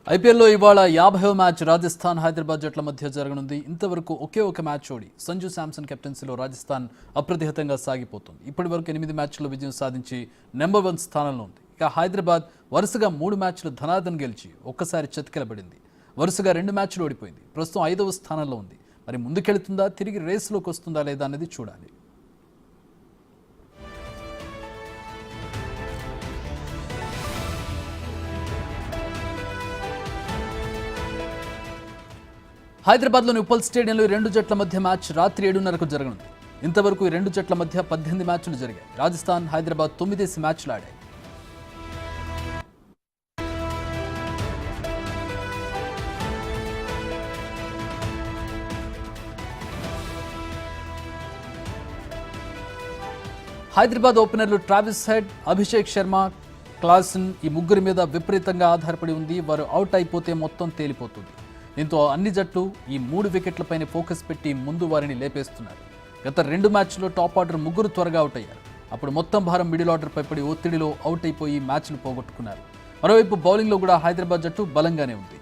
ఐపీఎల్లో ఇవాళ 50వ మ్యాచ్ రాజస్థాన్ హైదరాబాద్ జట్ల మధ్య జరగనుంది. ఇంతవరకు ఒకే ఒక మ్యాచ్ ఓడి సంజు శాంసన్ కెప్టెన్సీలో రాజస్థాన్ అప్రతిహతంగా సాగిపోతుంది. ఇప్పటివరకు 8 మ్యాచ్ల్లో విజయం సాధించి నెంబర్ 1 స్థానంలో ఉంది. ఇక హైదరాబాద్ వరుసగా 3 మ్యాచ్లు ధనాదన్ గెలిచి ఒక్కసారి చతికిలబడింది. వరుసగా 2 మ్యాచ్లు ఓడిపోయింది. ప్రస్తుతం 5వ స్థానంలో ఉంది. మరి ముందుకెళ్తుందా, తిరిగి రేసులోకి వస్తుందా లేదా అనేది చూడాలి. హైదరాబాద్లోని ఉప్పల్ స్టేడియంలో 2 జట్ల మధ్య మ్యాచ్ రాత్రి 7:30కు జరగనుంది. ఇంతవరకు 2 జట్ల మధ్య 18 మ్యాచ్లు జరిగాయి. రాజస్థాన్, హైదరాబాద్ 9 మ్యాచ్లు ఆడాయి. హైదరాబాద్ ఓపెనర్లు Travis head, Abhishek Sharma, Klaasen ఈ ముగ్గురి మీద విపరీతంగా ఆధారపడి ఉంది. వారు అవుట్ అయిపోతే మొత్తం తేలిపోతుంది. దీంతో అన్ని జట్లు ఈ 3 వికెట్లపైనే ఫోకస్ పెట్టి ముందు వారిని లేపేస్తున్నారు. గత 2 మ్యాచ్ల్లో టాప్ ఆర్డర్ ముగ్గురు త్వరగా అవుట్ అయ్యారు. అప్పుడు మొత్తం భారం మిడిల్ ఆర్డర్పై పడి ఒత్తిడిలో అవుట్ అయిపోయి మ్యాచ్లు పోగొట్టుకున్నారు. మరోవైపు బౌలింగ్లో కూడా హైదరాబాద్ జట్టు బలంగానే ఉంది.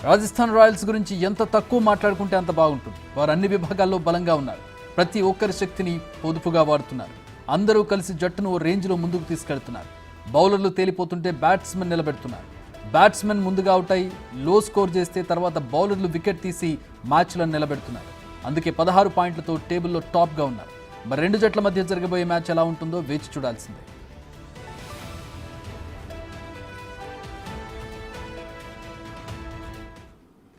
రాజస్థాన్ రాయల్స్ గురించి ఎంత తక్కువ మాట్లాడుకుంటే అంత బాగుంటుంది. వారు అన్ని విభాగాల్లో బలంగా ఉన్నారు. ప్రతి ఒక్కరి శక్తిని పొదుపుగా వాడుతున్నారు. అందరూ కలిసి జట్టును ఓ రేంజ్లో ముందుకు తీసుకెళ్తున్నారు. బౌలర్లు తేలిపోతుంటే బ్యాట్స్మెన్ నిలబెడుతున్నారు. బ్యాట్స్మెన్ ముందుగా అవుట్ అయి లో స్కోర్ చేస్తే తర్వాత బౌలర్లు వికెట్ తీసి మ్యాచ్లను నిలబెడుతున్నారు. అందుకే 16 పాయింట్లతో టేబుల్లో టాప్గా ఉన్నారు. మరి 2 జట్ల మధ్య జరగబోయే మ్యాచ్ ఎలా ఉంటుందో వేచి చూడాల్సిందే.